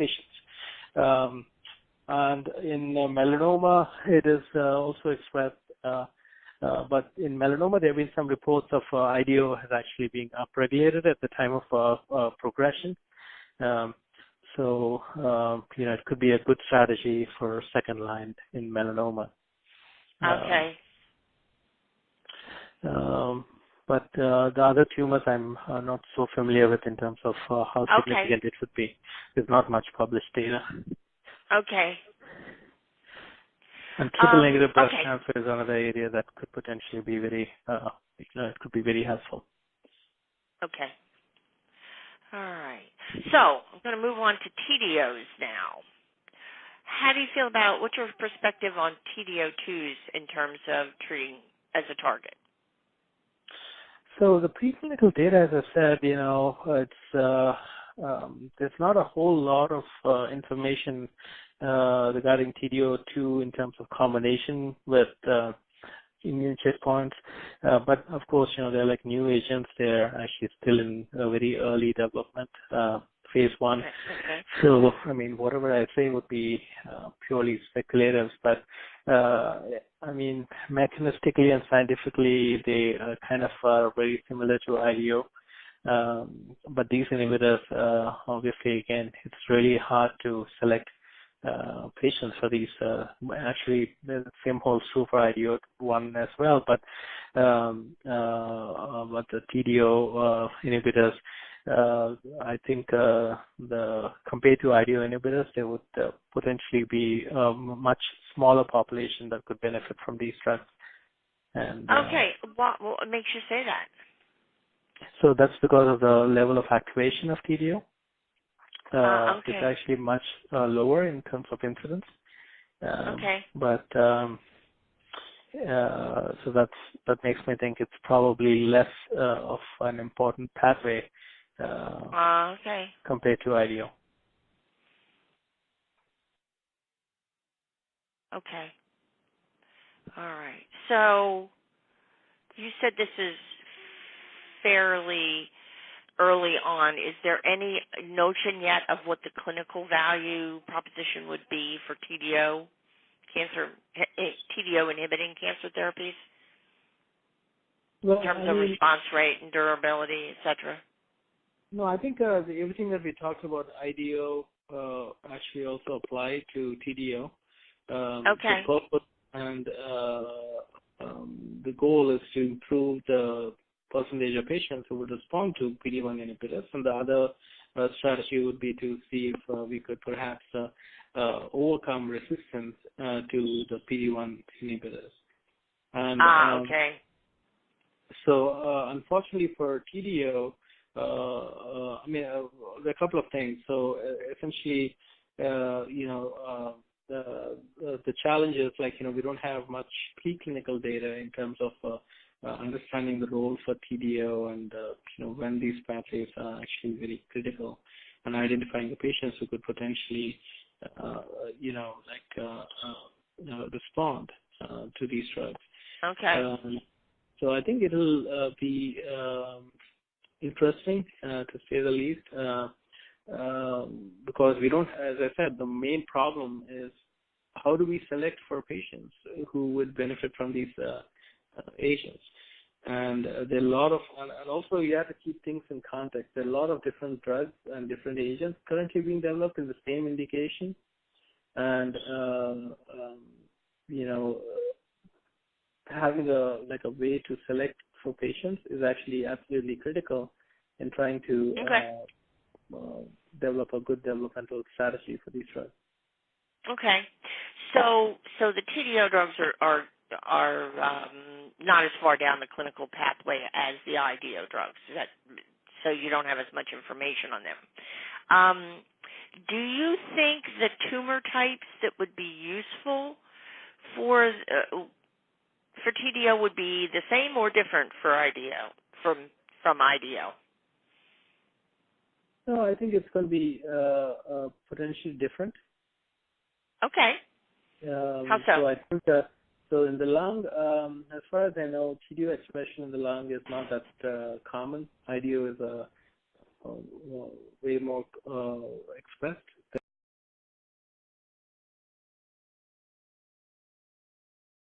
patients. And in melanoma, it is also expressed, but in melanoma, there have been some reports of IDO has actually being upregulated at the time of progression. So, it could be a good strategy for second line in melanoma. Okay. But the other tumors I'm not so familiar with in terms of how significant it would be. There's not much published data. Okay. And triple-negative breast cancer is another area that could potentially be very, it could be very helpful. Okay. All right. So I'm going to move on to TDOs now. How do you feel about, what's your perspective on TDO2s in terms of treating as a target? So the preclinical data, as I said, it's there's not a whole lot of information regarding TDO2 in terms of combination with immune checkpoints. But of course, they're like new agents. They're actually still in a very early development, phase 1. Okay. So, whatever I say would be purely speculative, but mechanistically and scientifically, they kind of are very similar to IDO. But these inhibitors, obviously, again, it's really hard to select patients for these. Actually, the same holds true for IDO1 as well. But the TDO inhibitors, I think compared to IDO inhibitors, there would potentially be a much smaller population that could benefit from these drugs. And okay, what makes you say that? So that's because of the level of activation of TDO. Okay. It's actually much lower in terms of incidence. Okay. But so that makes me think it's probably less of an important pathway Okay. compared to IDO. Okay. All right. So you said this is fairly early on. Is there any notion yet of what the clinical value proposition would be for TDO inhibiting cancer therapies in terms of response rate and durability, et cetera? No, I think everything that we talked about IDO actually also apply to TDO. Okay. The purpose and the goal is to improve the percentage of patients who would respond to PD-1 inhibitors, and the other strategy would be to see if we could perhaps overcome resistance to the PD-1 inhibitors. And okay. So unfortunately for TDO, there are a couple of things. So essentially, the challenge is we don't have much preclinical data in terms of understanding the role for TDO and when these pathways are actually very critical, and identifying the patients who could potentially respond to these drugs. Okay. So I think it'll be interesting to say the least, because we don't, as I said, the main problem is how do we select for patients who would benefit from these agents. And there are a lot of, and also you have to keep things in context. There are a lot of different drugs and different agents currently being developed in the same indication, and having a way to select for patients is actually absolutely critical in trying to develop a good developmental strategy for these drugs. Okay, so the TDO drugs are not as far down the clinical pathway as the IDO drugs. So you don't have as much information on them. Do you think the tumor types that would be useful for TDO would be the same or different for IDO from IDO? No, I think it's going to be potentially different. Okay. How so? So I think so in the lung, as far as I know, TDO expression in the lung is not that common. IDO is way more expressed